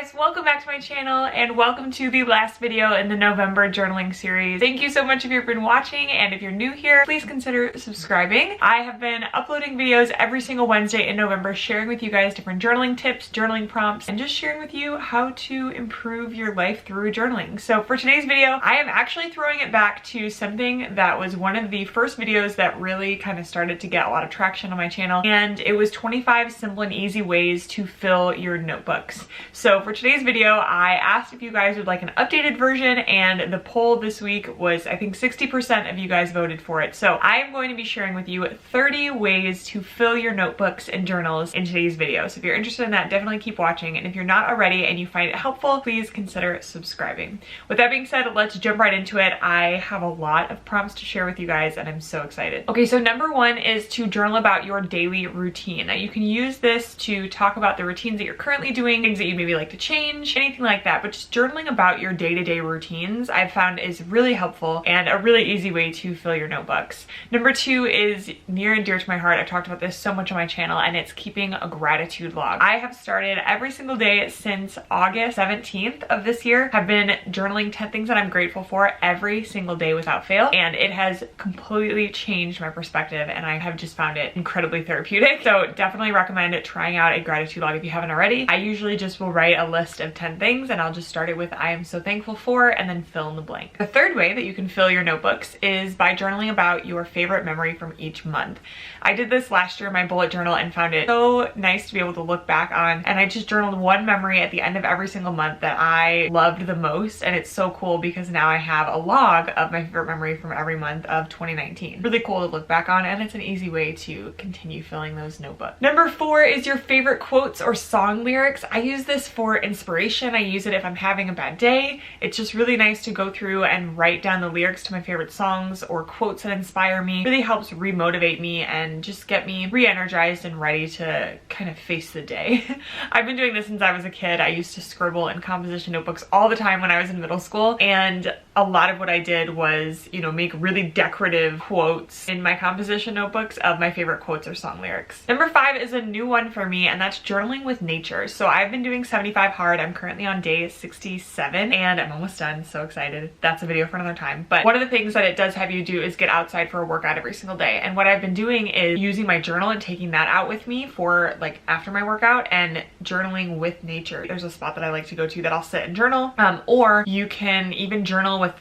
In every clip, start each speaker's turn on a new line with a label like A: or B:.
A: guys, welcome back to my channel and welcome to the last video in the November journaling series. Thank you so much if you've been watching, and if you're new here, please consider subscribing. I have been uploading videos every single Wednesday in November, sharing with you guys different journaling tips, journaling prompts, and just sharing with you how to improve your life through journaling. So for today's video, I am actually throwing it back to something that was one of the first videos that really kind of started to get a lot of traction on my channel, and it was 25 simple and easy ways to fill your notebooks. So for today's video, I asked if you guys would like an updated version, and the poll this week was, I think 60% of you guys voted for it. So I am going to be sharing with you 30 ways to fill your notebooks and journals in today's video. So if you're interested in that, definitely keep watching. And if you're not already and you find it helpful, please consider subscribing. With that being said, let's jump right into it. I have a lot of prompts to share with you guys and I'm so excited. Okay, so number one is to journal about your daily routine. Now you can use this to talk about the routines that you're currently doing, things that you maybe like to change, anything like that. But just journaling about your day-to-day routines I've found is really helpful and a really easy way to fill your notebooks. Number two is near and dear to my heart. I've talked about this so much on my channel, and it's keeping a gratitude log. I have started every single day since August 17th of this year, have been journaling 10 things that I'm grateful for every single day without fail, and it has completely changed my perspective, and I have just found it incredibly therapeutic. So definitely recommend trying out a gratitude log if you haven't already. I usually just will write a list of 10 things, and I'll just start it with I am so thankful for, and then fill in the blank. The third way that you can fill your notebooks is by journaling about your favorite memory from each month. I did this last year in my bullet journal and found it so nice to be able to look back on, and I just journaled one memory at the end of every single month that I loved the most, and it's so cool because now I have a log of my favorite memory from every month of 2019. Really cool to look back on, and it's an easy way to continue filling those notebooks. Number four is your favorite quotes or song lyrics. I use this for inspiration. I use it if I'm having a bad day. It's just really nice to go through and write down the lyrics to my favorite songs or quotes that inspire me. It really helps remotivate me and just get me re-energized and ready to kind of face the day. I've been doing this since I was a kid. I used to scribble in composition notebooks all the time when I was in middle school, and a lot of what I did was, you know, make really decorative quotes in my composition notebooks of my favorite quotes or song lyrics. Number five is a new one for me, and that's journaling with nature. So I've been doing 75 hard. I'm currently on day 67 and I'm almost done. So excited. That's a video for another time. But one of the things that it does have you do is get outside for a workout every single day. And what I've been doing is using my journal and taking that out with me for like after my workout and journaling with nature. There's a spot that I like to go to that I'll sit and journal, or you can even journal with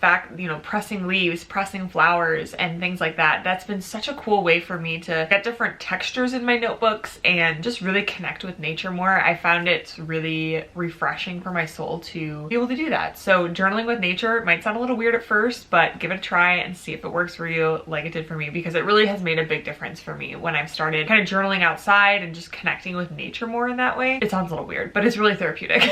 A: pressing leaves, pressing flowers and things like that. That's been such a cool way for me to get different textures in my notebooks and just really connect with nature more. I found it really refreshing for my soul to be able to do that. So journaling with nature might sound a little weird at first, but give it a try and see if it works for you like it did for me, because it really has made a big difference for me when I've started kind of journaling outside and just connecting with nature more in that way. It sounds a little weird, but it's really therapeutic.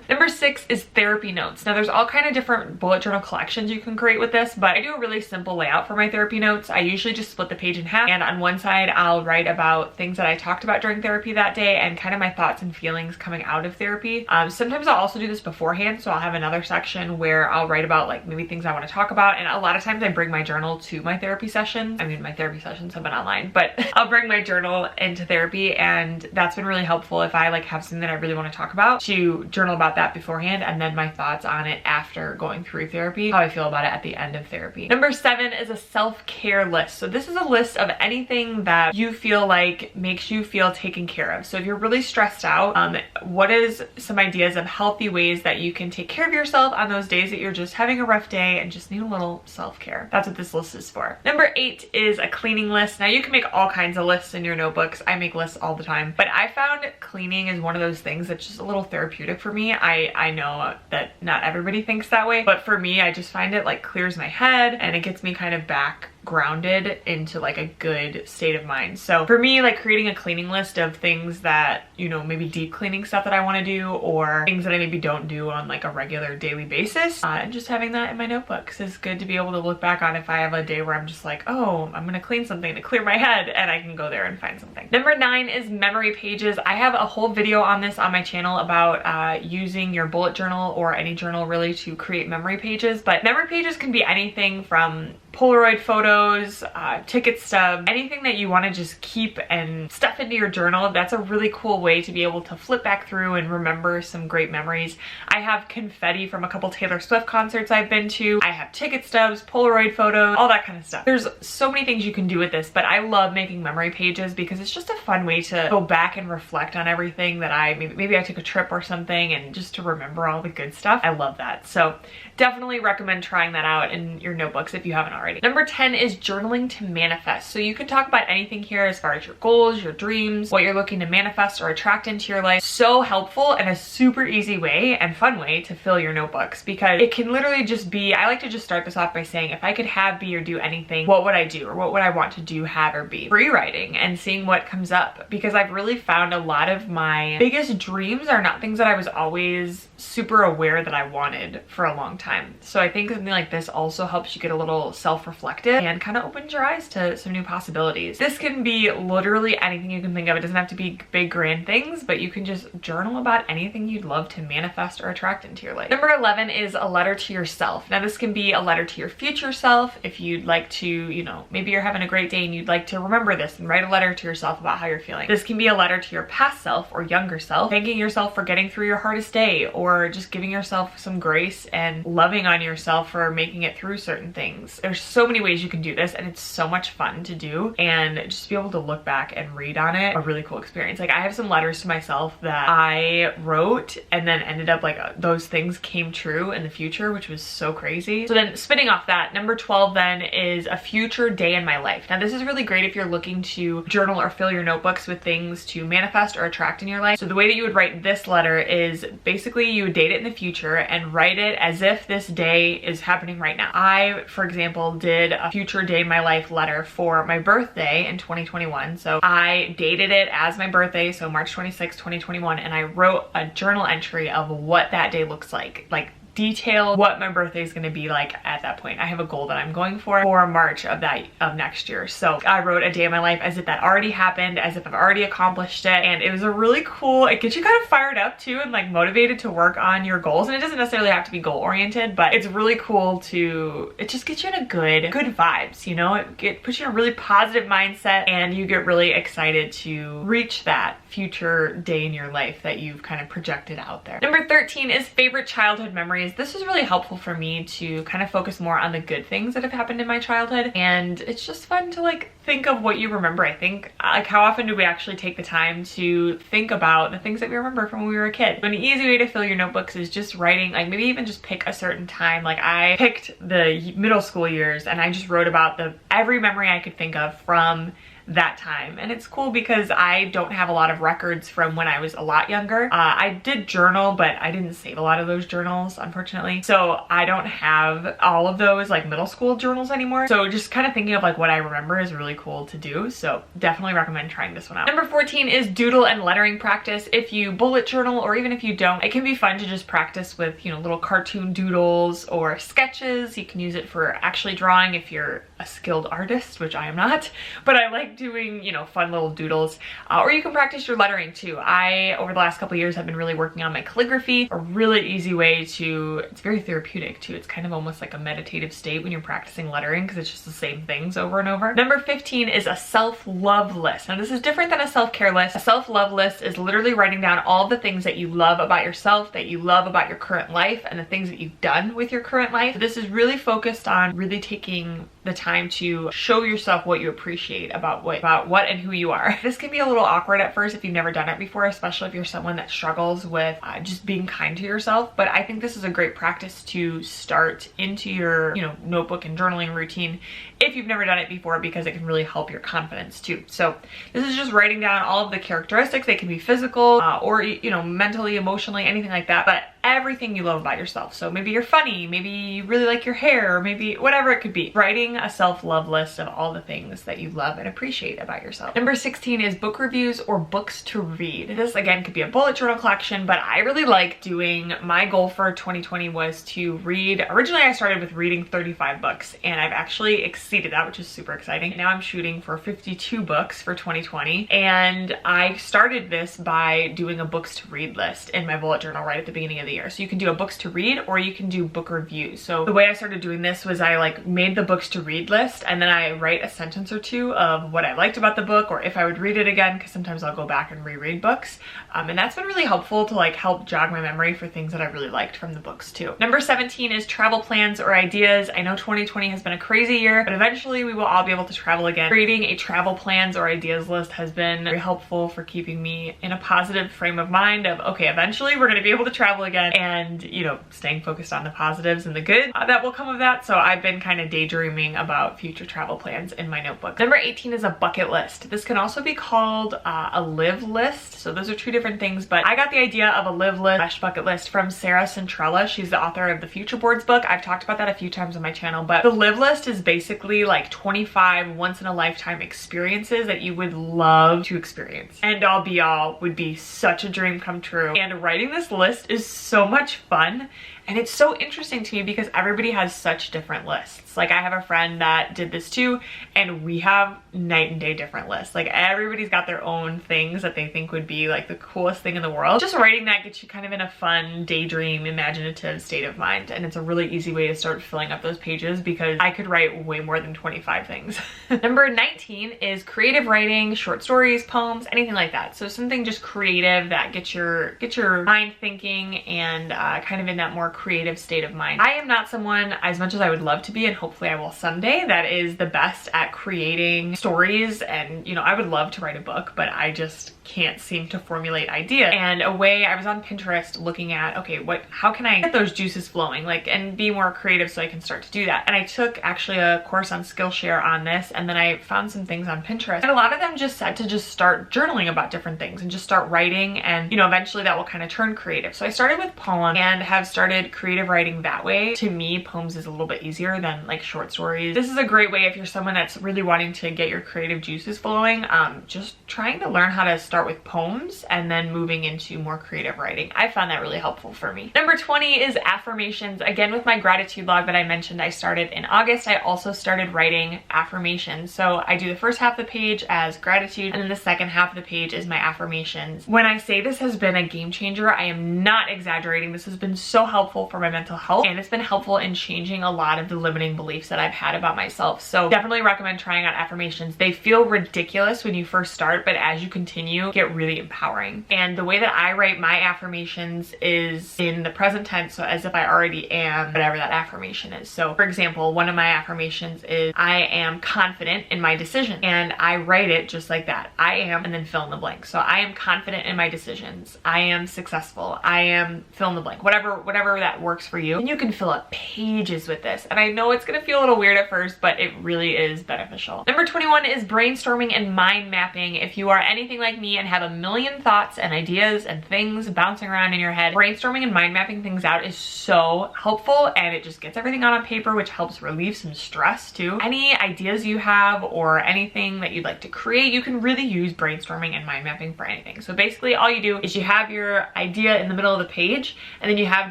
A: Number six is therapy notes. Now there's all kind of different bullet journal collections you can create with this, but I do a really simple layout for my therapy notes. I usually just split the page in half, and on one side I'll write about things that I talked about during therapy that day and kind of my thoughts and feelings coming out of therapy. Sometimes I'll also do this beforehand, so I'll have another section where I'll write about like maybe things I want to talk about, and a lot of times I bring my journal to my therapy sessions. I mean, my therapy sessions have been online, but I'll bring my journal into therapy, and that's been really helpful if I like have something that I really want to talk about, to journal about that beforehand and then my thoughts on it after going through therapy, how I feel about it at the end of therapy. Number seven is a self-care list. So this is a list of anything that you feel like makes you feel taken care of. So if you're really stressed out, what is some ideas of healthy ways that you can take care of yourself on those days that you're just having a rough day and just need a little self-care? That's what this list is for. Number eight is a cleaning list. Now you can make all kinds of lists in your notebooks. I make lists all the time, but I found cleaning is one of those things that's just a little therapeutic for me. I know that not everybody thinks that way, but for me, I just find it like clears my head and it gets me kind of back grounded into like a good state of mind. So for me, like creating a cleaning list of things that, you know, maybe deep cleaning stuff that I want to do or things that I maybe don't do on like a regular daily basis, and just having that in my notebooks is good to be able to look back on if I have a day where I'm just like, oh, I'm gonna clean something to clear my head, and I can go there and find something. Number 9 is memory pages. I have a whole video on this on my channel about using your bullet journal or any journal really to create memory pages, but memory pages can be anything from Polaroid photos, ticket stubs, anything that you want to just keep and stuff into your journal. That's a really cool way to be able to flip back through and remember some great memories. I have confetti from a couple Taylor Swift concerts I've been to. I have ticket stubs, Polaroid photos, all that kind of stuff. There's so many things you can do with this, but I love making memory pages because it's just a fun way to go back and reflect on everything that maybe I took a trip or something, and just to remember all the good stuff. I love that. So definitely recommend trying that out in your notebooks if you haven't already. Number 10 is journaling to manifest. So you can talk about anything here as far as your goals, your dreams, what you're looking to manifest or attract into your life. So helpful and a super easy way and fun way to fill your notebooks, because it can literally just be, I like to just start this off by saying, if I could have, be, or do anything, what would I do? Or what would I want to do, have, or be? Free writing and seeing what comes up, because I've really found a lot of my biggest dreams are not things that I was always super aware that I wanted for a long time. So I think something like this also helps you get a little self-reflective and kind of opens your eyes to some new possibilities. This can be literally anything you can think of. It doesn't have to be big grand things, but you can just journal about anything you'd love to manifest or attract into your life. Number 11 is a letter to yourself. Now this can be a letter to your future self if you'd like to, you know, maybe you're having a great day and you'd like to remember this and write a letter to yourself about how you're feeling. This can be a letter to your past self or younger self, thanking yourself for getting through your hardest day, or just giving yourself some grace and loving on yourself for making it through certain things. There's so many ways you can do this, and it's so much fun to do, and just be able to look back and read on it, a really cool experience. Like I have some letters to myself that I wrote and then ended up like those things came true in the future, which was so crazy. So then spinning off that, number 12 then is a future day in my life. Now this is really great if you're looking to journal or fill your notebooks with things to manifest or attract in your life. So the way that you would write this letter is basically you would date it in the future and write it as if this day is happening right now. I, for example, did a future day in my life letter for my birthday in 2021. So I dated it as my birthday, so March 26, 2021, and I wrote a journal entry of what that day looks like detail what my birthday is going to be like at that point. I have a goal that I'm going for March of next year. So I wrote a day in my life as if that already happened, as if I've already accomplished it. And it was a really cool, it gets you kind of fired up too and like motivated to work on your goals. And it doesn't necessarily have to be goal oriented, but it's really cool it just gets you in a good vibes, you know? It puts you in a really positive mindset, and you get really excited to reach that future day in your life that you've kind of projected out there. Number 13 is favorite childhood memories. This was really helpful for me to kind of focus more on the good things that have happened in my childhood, and it's just fun to like think of what you remember. I think like how often do we actually take the time to think about the things that we remember from when we were a kid? An easy way to fill your notebooks is just writing, like maybe even just pick a certain time. Like I picked the middle school years and I just wrote about every memory I could think of from that time. And it's cool because I don't have a lot of records from when I was a lot younger. I did journal, but I didn't save a lot of those journals, unfortunately. So I don't have all of those like middle school journals anymore. So just kind of thinking of like what I remember is really cool to do. So definitely recommend trying this one out. Number 14 is doodle and lettering practice. If you bullet journal, or even if you don't, it can be fun to just practice with, you know, little cartoon doodles or sketches. You can use it for actually drawing if you're a skilled artist, which I am not, but I like doing, you know, fun little doodles, or you can practice your lettering too. I, over the last couple years, have been really working on my calligraphy. A really easy way to, it's very therapeutic too. It's kind of almost like a meditative state when you're practicing lettering, because it's just the same things over and over. Number 15 is a self-love list. Now this is different than a self-care list. A self-love list is literally writing down all the things that you love about yourself, that you love about your current life, and the things that you've done with your current life. This is really focused on really taking the time to show yourself what you appreciate about what and who you are. This can be a little awkward at first if you've never done it before, especially if you're someone that struggles with just being kind to yourself. But I think this is a great practice to start into your, you know, notebook and journaling routine if you've never done it before, because it can really help your confidence too. So this is just writing down all of the characteristics. They can be physical or, you know, mentally, emotionally, anything like that, but everything you love about yourself. So maybe you're funny, maybe you really like your hair, or maybe whatever it could be. Writing a self-love list of all the things that you love and appreciate about yourself. Number 16 is book reviews or books to read. This again could be a bullet journal collection, but I really like doing, my goal for 2020 was to read, originally I started with reading 35 books, and I've actually exceeded that, which is super exciting. Now I'm shooting for 52 books for 2020, and I started this by doing a books to read list in my bullet journal right at the beginning of the year. So you can do a books to read or you can do book reviews. So the way I started doing this was I like made the books to read list, and then I write a sentence or two of what I liked about the book or if I would read it again, because sometimes I'll go back and reread books. And that's been really helpful to like help jog my memory for things that I really liked from the books too. Number 17 is travel plans or ideas. I know 2020 has been a crazy year, but eventually we will all be able to travel again. Creating a travel plans or ideas list has been very helpful for keeping me in a positive frame of mind of, okay, eventually we're going to be able to travel again, and, you know, staying focused on the positives and the good that will come of that. So I've been kind of daydreaming about future travel plans in my notebook. Number 18 is a bucket list. This can also be called a live list. So those are two different things, but I got the idea of a live list / bucket list from Sarah Centrella. She's the author of the Future Boards book. I've talked about that a few times on my channel, but the live list is basically like 25 once in a lifetime experiences that you would love to experience. End all be all would be such a dream come true. And writing this list is so much fun. And it's so interesting to me because everybody has such different lists. Like I have a friend that did this too, and we have night and day different lists. Like everybody's got their own things that they think would be like the coolest thing in the world. Just writing that gets you kind of in a fun, daydream, imaginative state of mind. And it's a really easy way to start filling up those pages because I could write way more than 25 things. Number 19 is creative writing, short stories, poems, anything like that. So something just creative that gets your mind thinking and kind of in that more creative state of mind. I am not someone, as much as I would love to be, and hopefully I will someday, that is the best at creating stories. And you know, I would love to write a book, but I just can't seem to formulate ideas. And I was on Pinterest looking at, okay, how can I get those juices flowing, like, and be more creative so I can start to do that. And I took actually a course on Skillshare on this, and then I found some things on Pinterest, and a lot of them just said to just start journaling about different things and just start writing, and you know, eventually that will kind of turn creative. So I started with poems and have started creative writing that way. To me, poems is a little bit easier than like short stories. This is a great way if you're someone that's really wanting to get your creative juices flowing, just trying to learn how to start with poems and then moving into more creative writing. I found that really helpful for me. Number 20 is affirmations. Again, with my gratitude log that I mentioned I started in August, I also started writing affirmations. So I do the first half of the page as gratitude, and then the second half of the page is my affirmations. When I say this has been a game changer, I am not exaggerating. This has been so helpful for my mental health, and it's been helpful in changing a lot of the limiting beliefs that I've had about myself. So definitely recommend trying out affirmations. They feel ridiculous when you first start, but as you continue, get really empowering. And the way that I write my affirmations is in the present tense, so as if I already am whatever that affirmation is. So for example, one of my affirmations is I am confident in my decision, and I write it just like that. I am, and then fill in the blank. So I am confident in my decisions. I am successful. I am fill in the blank. Whatever that works for you. And you can fill up pages with this. And I know it's gonna feel a little weird at first, but it really is beneficial. Number 21 is brainstorming and mind mapping. If you are anything like me and have a million thoughts and ideas and things bouncing around in your head, brainstorming and mind mapping things out is so helpful, and it just gets everything out on paper, which helps relieve some stress too. Any ideas you have or anything that you'd like to create, you can really use brainstorming and mind mapping for anything. So basically all you do is you have your idea in the middle of the page, and then you have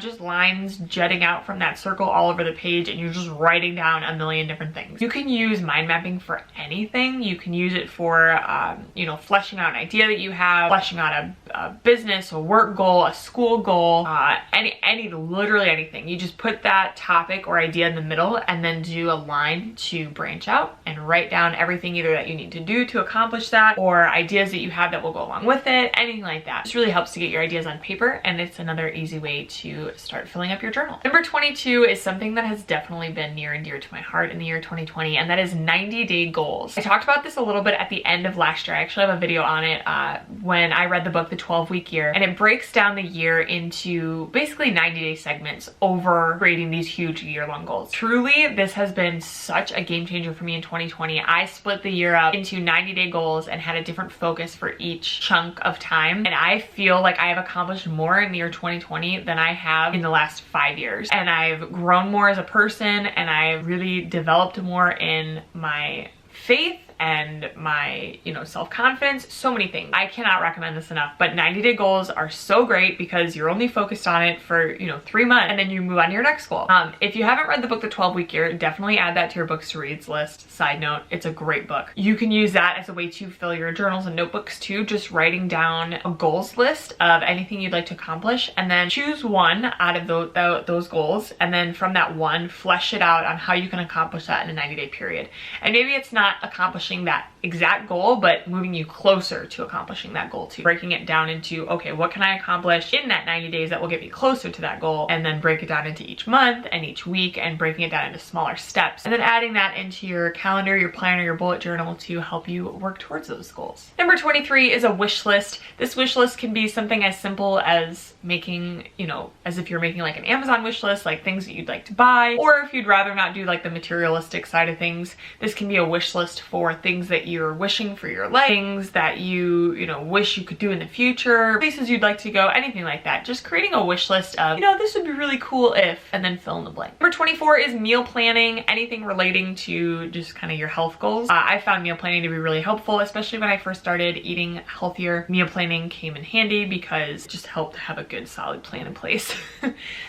A: just lines jutting out from that circle all over the page, and you're just writing down a million different things. You can use mind mapping for anything. You can use it for, you know, fleshing out an idea that you have, fleshing out a business, a work goal, a school goal, literally anything. You just put that topic or idea in the middle and then do a line to branch out and write down everything either that you need to do to accomplish that, or ideas that you have that will go along with it, anything like that. This really helps to get your ideas on paper, and it's another easy way to start filling up your journal. Number 22 is something that has definitely been near and dear to my heart in the year 2020, and that is 90-day goals. I talked about this a little bit at the end of last year. I actually have a video on it when I read the book, The 12-Week Year, and it breaks down the year into basically 90-day segments over creating these huge year-long goals. Truly, this has been such a game changer for me in 2020. I split the year up into 90-day goals and had a different focus for each chunk of time, and I feel like I have accomplished more in the year 2020 than I have in the last 5 years. And I've grown more as a person, and I've really developed more in my faith and my, you know, self-confidence, so many things. I cannot recommend this enough, but 90-day goals are so great because you're only focused on it for, you know, 3 months and then you move on to your next goal. If you haven't read the book, The 12-Week Year, definitely add that to your books to reads list. Side note, it's a great book. You can use that as a way to fill your journals and notebooks too, just writing down a goals list of anything you'd like to accomplish and then choose one out of those goals, and then from that one, flesh it out on how you can accomplish that in a 90-day period. And maybe it's not accomplishing that exact goal, but moving you closer to accomplishing that goal too. Breaking it down into, okay, what can I accomplish in that 90 days that will get me closer to that goal? And then break it down into each month and each week and breaking it down into smaller steps. And then adding that into your calendar, your planner, your bullet journal to help you work towards those goals. Number 23 is a wish list. This wish list can be something as simple as making, you know, as if you're making like an Amazon wish list, like things that you'd like to buy, or if you'd rather not do like the materialistic side of things, this can be a wish list for things that you're wishing for your life, things that you know, wish you could do in the future, places you'd like to go, anything like that. Just creating a wish list of, you know, this would be really cool if, and then fill in the blank. Number 24 is meal planning, anything relating to just kind of your health goals. I found meal planning to be really helpful, especially when I first started eating healthier. Meal planning came in handy because it just helped to have a good solid plan in place.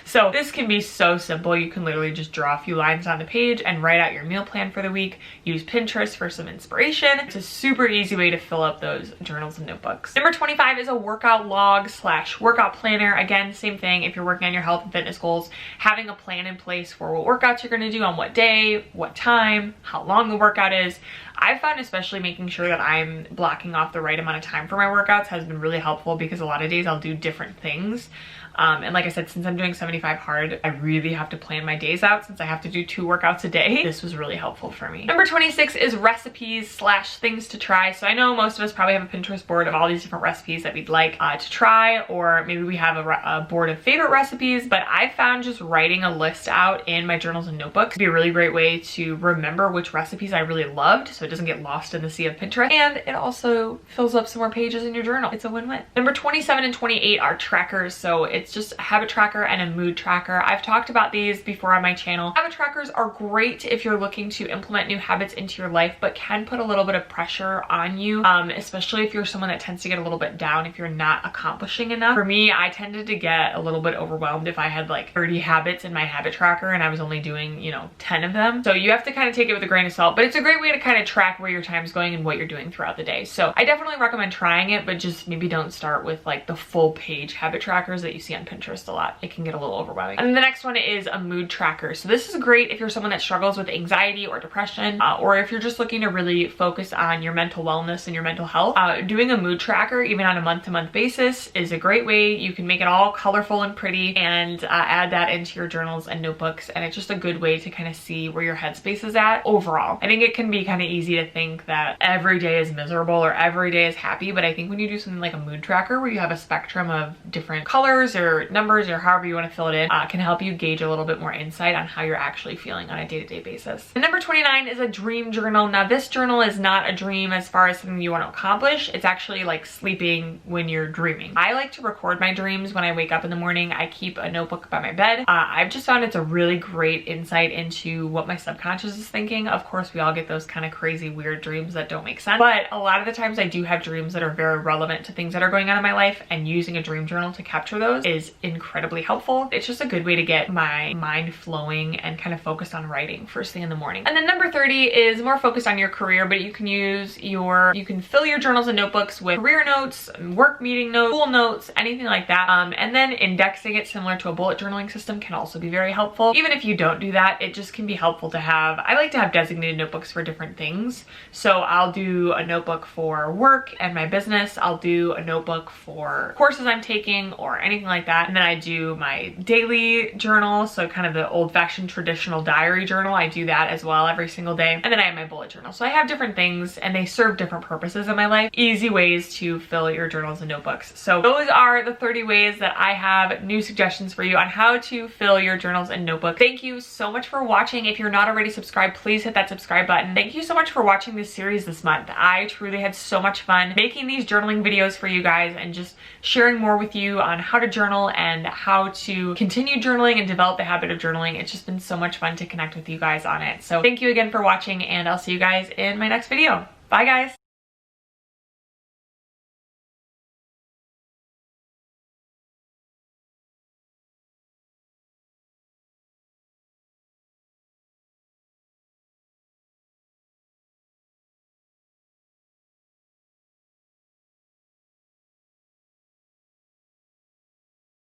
A: So this can be so simple. You can literally just draw a few lines on the page and write out your meal plan for the week. Use Pinterest for some inspiration. It's a super easy way to fill up those journals and notebooks. Number 25 is a workout log / workout planner. Again, same thing. If you're working on your health and fitness goals, having a plan in place for what workouts you're going to do on what day, what time, how long the workout is. I've found especially making sure that I'm blocking off the right amount of time for my workouts has been really helpful because a lot of days I'll do different things. And like I said, since I'm doing 75 hard, I really have to plan my days out since I have to do 2 workouts a day. This was really helpful for me. Number 26 is recipes / things to try. So I know most of us probably have a Pinterest board of all these different recipes that we'd like to try, or maybe we have a board of favorite recipes, but I found just writing a list out in my journals and notebooks to be a really great way to remember which recipes I really loved so it doesn't get lost in the sea of Pinterest, and it also fills up some more pages in your journal. It's a win-win. Number 27 and 28 are trackers. So it's just a habit tracker and a mood tracker. I've talked about these before on my channel. Habit trackers are great if you're looking to implement new habits into your life, but can put a little bit of pressure on you, especially if you're someone that tends to get a little bit down if you're not accomplishing enough. For me, I tended to get a little bit overwhelmed if I had like 30 habits in my habit tracker and I was only doing, you know, 10 of them. So you have to kind of take it with a grain of salt, but it's a great way to kind of track where your time's going and what you're doing throughout the day. So I definitely recommend trying it, but just maybe don't start with like the full page habit trackers that you see on Pinterest a lot. It can get a little overwhelming. And then the next one is a mood tracker. So this is great if you're someone that struggles with anxiety or depression, or if you're just looking to really focus on your mental wellness and your mental health. Doing a mood tracker, even on a month-to-month basis, is a great way. You can make it all colorful and pretty and add that into your journals and notebooks. And it's just a good way to kind of see where your headspace is at overall. I think it can be kind of easy to think that every day is miserable or every day is happy, but I think when you do something like a mood tracker where you have a spectrum of different colors or numbers or however you want to fill it in, can help you gauge a little bit more insight on how you're actually feeling on a day-to-day basis. And number 29 is a dream journal. Now this journal is not a dream as far as something you want to accomplish. It's actually like sleeping when you're dreaming. I like to record my dreams when I wake up in the morning. I keep a notebook by my bed. I've just found it's a really great insight into what my subconscious is thinking. Of course, we all get those kind of crazy, weird dreams that don't make sense, but a lot of the times I do have dreams that are very relevant to things that are going on in my life, and using a dream journal to capture those is incredibly helpful. It's just a good way to get my mind flowing and kind of focused on writing first thing in the morning. And then number 30 is more focused on your career, but you can you can fill your journals and notebooks with career notes, work meeting notes, school notes, anything like that. And then indexing it similar to a bullet journaling system can also be very helpful. Even if you don't do that, it just can be helpful to have. I like to have designated notebooks for different things. So I'll do a notebook for work and my business. I'll do a notebook for courses I'm taking or anything like that. And then I do my daily journal. So kind of the old-fashioned traditional diary journal. I do that as well every single day. And then I have my bullet journal. So I have different things and they serve different purposes in my life. Easy ways to fill your journals and notebooks. So those are the 30 ways that I have new suggestions for you on how to fill your journals and notebooks. Thank you so much for watching. If you're not already subscribed, please hit that subscribe button. Thank you so much for watching this series this month. I truly had so much fun making these journaling videos for you guys and just sharing more with you on how to journal and how to continue journaling and develop the habit of journaling. It's just been so much fun to connect with you guys on it. So thank you again for watching, and I'll see you guys in my next video. Bye guys.